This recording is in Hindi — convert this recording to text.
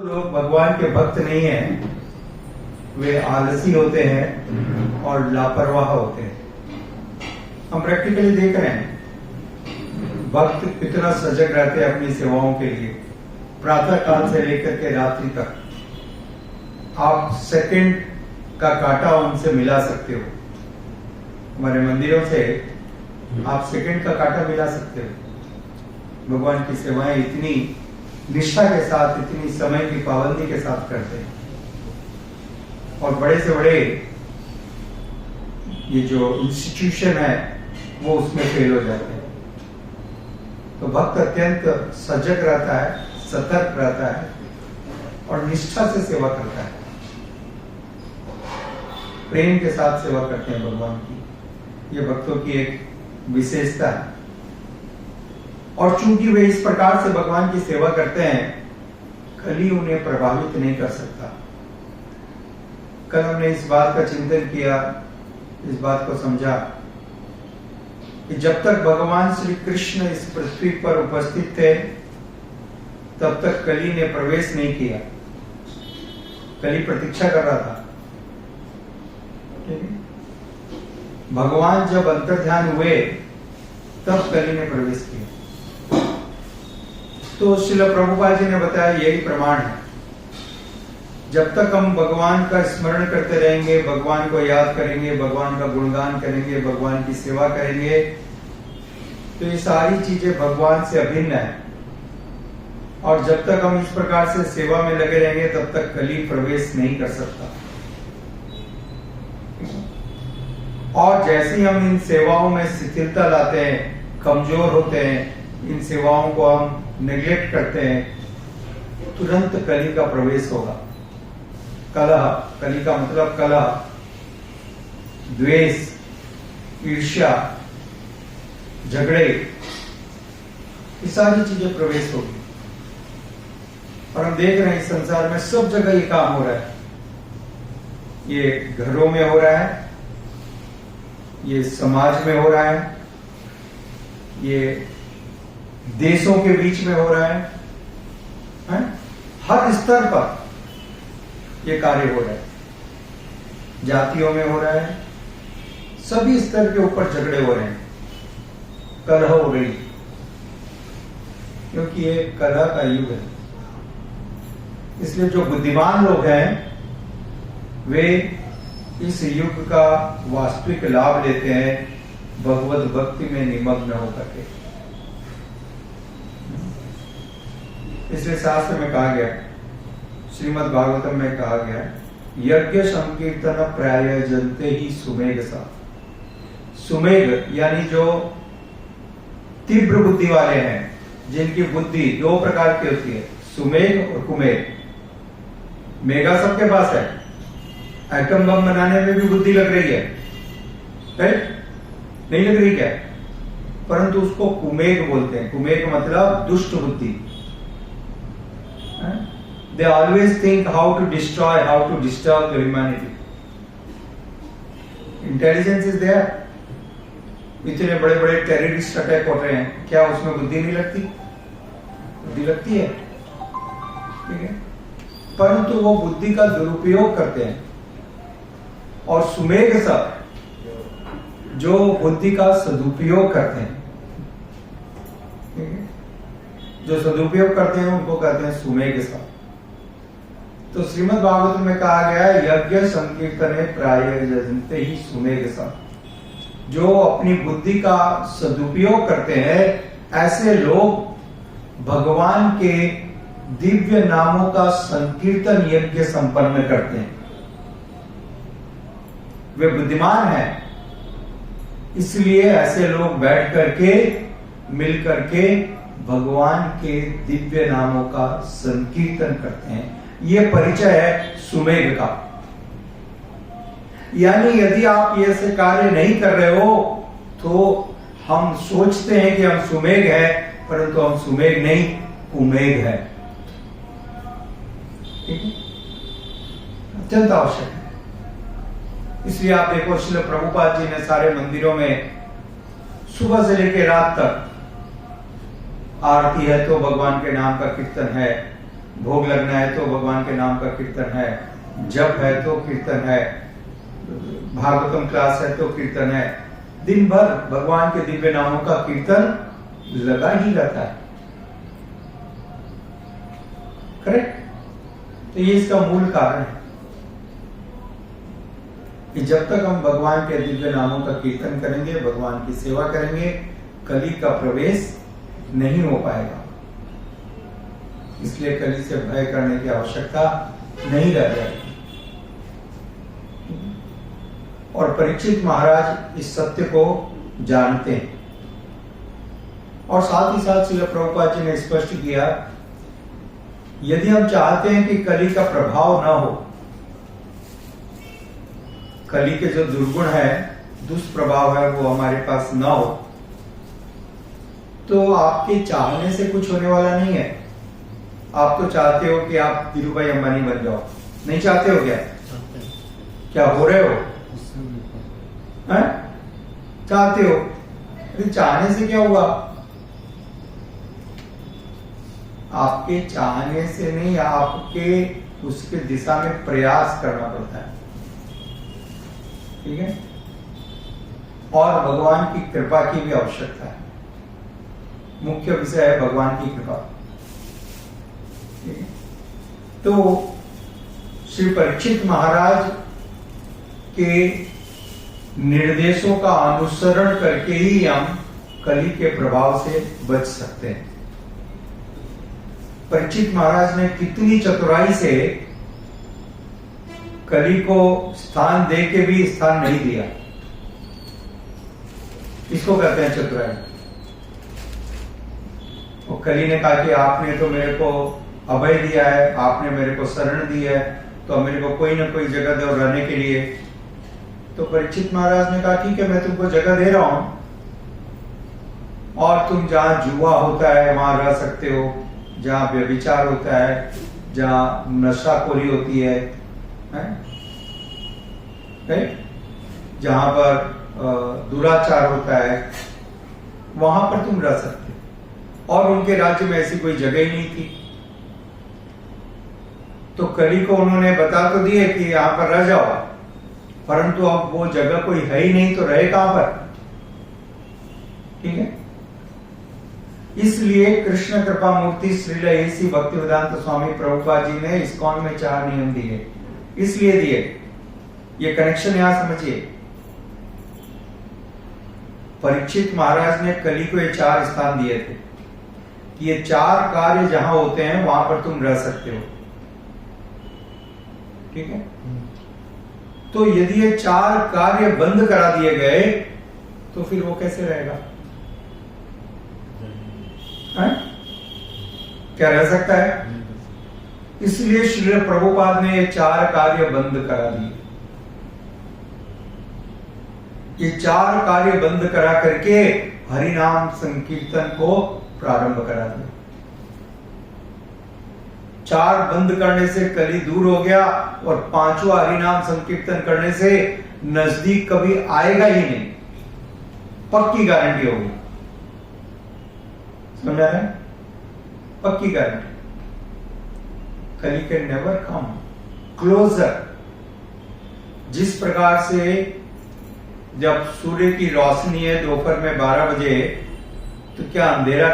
लोग भगवान के भक्त नहीं हैं, वे आलसी होते हैं और लापरवाह होते हैं। हम प्रैक्टिकली देख रहे हैं भक्त कितना सजग रहते हैं अपनी सेवाओं के लिए। प्रातः काल से लेकर के रात्रि तक आप सेकंड का कांटा उनसे मिला सकते हो। हमारे मंदिरों से आप सेकंड का कांटा मिला सकते हो। भगवान की सेवाएं इतनी निष्ठा के साथ, इतनी समय की पाबंदी के साथ करते हैं और बड़े से बड़े ये जो इंस्टीट्यूशन है वो उसमें फेल हो जाते हैं। तो भक्त अत्यंत सजग रहता है, सतर्क रहता है और निष्ठा से सेवा करता है, प्रेम के साथ सेवा करते हैं भगवान की। ये भक्तों की एक विशेषता है। और चूंकि वे इस प्रकार से भगवान की सेवा करते हैं, कली उन्हें प्रभावित नहीं कर सकता। कल हमने इस बात का चिंतन किया, इस बात को समझा कि जब तक भगवान श्री कृष्ण इस पृथ्वी पर उपस्थित थे तब तक कली ने प्रवेश नहीं किया। कली प्रतीक्षा कर रहा था। भगवान जब अंतर्ध्यान हुए तब कली ने प्रवेश किया। तो श्रील प्रभुपाद जी ने बताया यही प्रमाण है। जब तक हम भगवान का स्मरण करते रहेंगे, भगवान को याद करेंगे, भगवान का गुणगान करेंगे, भगवान की सेवा करेंगे, तो ये सारी चीजें भगवान से अभिन्न है। और जब तक हम इस प्रकार से सेवा में लगे रहेंगे तब तक कली प्रवेश नहीं कर सकता। और जैसे ही हम इन सेवाओं में शिथिलता लाते हैं, कमजोर होते हैं, इन सेवाओं को हम नेग्लेक्ट करते हैं, तुरंत कली का प्रवेश होगा। कलह, कली का मतलब कलह, द्वेष, ईर्ष्या, झगड़े, ये सारी चीजें प्रवेश होगी। और हम देख रहे हैं इस संसार में सब जगह ये काम हो रहा है। ये घरों में हो रहा है, ये समाज में हो रहा है, ये देशों के बीच में हो रहा है? हर स्तर पर ये कार्य हो रहा है। जातियों में हो रहा है, सभी स्तर के ऊपर झगड़े हो रहे हैं, कलह हो रही, क्योंकि ये कलह का युग है। इसलिए जो बुद्धिमान लोग हैं वे इस युग का वास्तविक लाभ लेते हैं भगवत भक्ति में निमग्न होकर के। इसलिए शास्त्र में कहा गया, श्रीमद् भागवतम में कहा गया, यज्ञ संकीर्तन प्रायजन्ते ही सुमेघ सा। सुमेघ यानी जो तीव्र बुद्धि वाले हैं, जिनकी बुद्धि दो प्रकार की होती है, सुमेघ और कुमेघ। मेघा सबके पास है, एटम बम बनाने में भी बुद्धि लग रही है, राइट? नहीं लग रही क्या? परंतु उसको कुमेघ बोलते हैं। कुमेघ मतलब दुष्ट बुद्धि। They always think how to destroy, how to disturb the humanity. Intelligence is there. इतने बड़े बड़े टेररिस्ट अटैक हो रहे हैं, क्या उसमें बुद्धि नहीं लगती? बुद्धि लगती है, ठीक है, परंतु वो बुद्धि का दुरुपयोग करते हैं। और सुमेघ सब जो बुद्धि का सदुपयोग करते हैं, ठीक है, जो सदुपयोग करते हैं उनको कहते हैं सुमेघ सब। तो श्रीमद् भागवत में कहा गया है, यज्ञ संकीर्तने प्रायजन्ते ही सुमेघ सब। जो अपनी बुद्धि का सदुपयोग करते हैं, ऐसे लोग भगवान के दिव्य नामों का संकीर्तन यज्ञ संपन्न करते हैं। वे बुद्धिमान हैं, इसलिए ऐसे लोग बैठ करके, मिल करके भगवान के दिव्य नामों का संकीर्तन करते हैं। ये परिचय है सुमेघ का। यानी यदि आप ये से कार्य नहीं कर रहे हो तो हम सोचते हैं कि हम सुमेघ है, परंतु हम सुमेघ नहीं, कुमेघ है। ठीक है, अत्यंत आवश्यक है। इसलिए आप देखो, श्रील प्रभुपाद जी ने सारे मंदिरों में सुबह से लेकर रात तक आरती है तो भगवान के नाम का कीर्तन है, भोग लगना है तो भगवान के नाम का कीर्तन है, जप है तो कीर्तन है, भागवतम क्लास है तो कीर्तन है। दिन भर भगवान के दिव्य नामों का कीर्तन लगा ही रहता है। करेक्ट? तो ये इसका मूल कारण है कि जब तक हम भगवान के दिव्य नामों का कीर्तन करेंगे, भगवान की सेवा करेंगे, कली का प्रवेश नहीं हो पाएगा। इसलिए कली से भय करने की आवश्यकता नहीं रह जाएगी। और परीक्षित महाराज इस सत्य को जानते हैं और साथ ही साथ श्रील प्रभुपाद जी ने स्पष्ट किया, यदि हम चाहते हैं कि कली का प्रभाव ना हो, कली के जो दुर्गुण है, दुष्प्रभाव है, वो हमारे पास ना हो, तो आपके चाहने से कुछ होने वाला नहीं है। आप तो चाहते हो कि आप धीरूभाई अंबानी बन जाओ, नहीं चाहते हो क्या? क्या हो रहे हो? हैं? चाहते हो? अरे चाहने से क्या हुआ? आपके चाहने से नहीं, आपके उसके दिशा में प्रयास करना पड़ता है। ठीक है? और भगवान की कृपा की भी आवश्यकता है। मुख्य विषय है भगवान की कृपा। ठीक है? तो श्री परीक्षित महाराज के निर्देशों का अनुसरण करके ही हम कली के प्रभाव से बच सकते हैं। परीक्षित महाराज ने कितनी चतुराई से कली को स्थान दे के भी स्थान नहीं दिया। इसको कहते हैं चतुराई। वो कली ने कहा कि आपने तो मेरे को अभय दिया है, आपने मेरे को शरण दी है, तो मेरे को कोई ना कोई जगह दो रहने के लिए। तो परीक्षित महाराज ने कहा ठीक है, मैं तुमको जगह दे रहा हूं और तुम जहां जुआ होता है वहां रह सकते हो, जहां व्यभिचार होता है, जहां नशाखोरी होती है? जहां पर दुराचार होता है, वहां पर तुम रह सकते हो। और उनके राज्य में ऐसी कोई जगह ही नहीं थी। तो कली को उन्होंने बता तो दिए कि यहां पर रह जाओ, परंतु अब वो जगह कोई है ही नहीं, तो रहे कहां पर? ठीक है? इसलिए कृष्ण कृपा मूर्ति श्रील एसी भक्तिवेदांत स्वामी प्रभुपाद जी ने इस्कॉन में 4 नियम दिए। इसलिए दिए, ये कनेक्शन यहां समझिए। परीक्षित महाराज ने कली को ये 4 स्थान दिए थे कि ये 4 कार्य जहां होते हैं वहां पर तुम रह सकते हो। ठीक है? तो यदि ये 4 कार्य बंद करा दिए गए तो फिर वो कैसे रहेगा? क्या रह सकता है? इसलिए श्री प्रभुपाद ने ये 4 कार्य बंद करा दिए। ये 4 कार्य बंद करा करके हरिनाम संकीर्तन को प्रारंभ करा दिया। 4 बंद करने से कली दूर हो गया और 5वां हरिनाम संकीर्तन करने से नजदीक कभी आएगा ही नहीं, पक्की गारंटी होगी। समझा रहे? पक्की गारंटी। कली कैन नेवर कम क्लोजर। जिस प्रकार से जब सूर्य की रोशनी है दोपहर में 12 बजे, तो क्या अंधेरा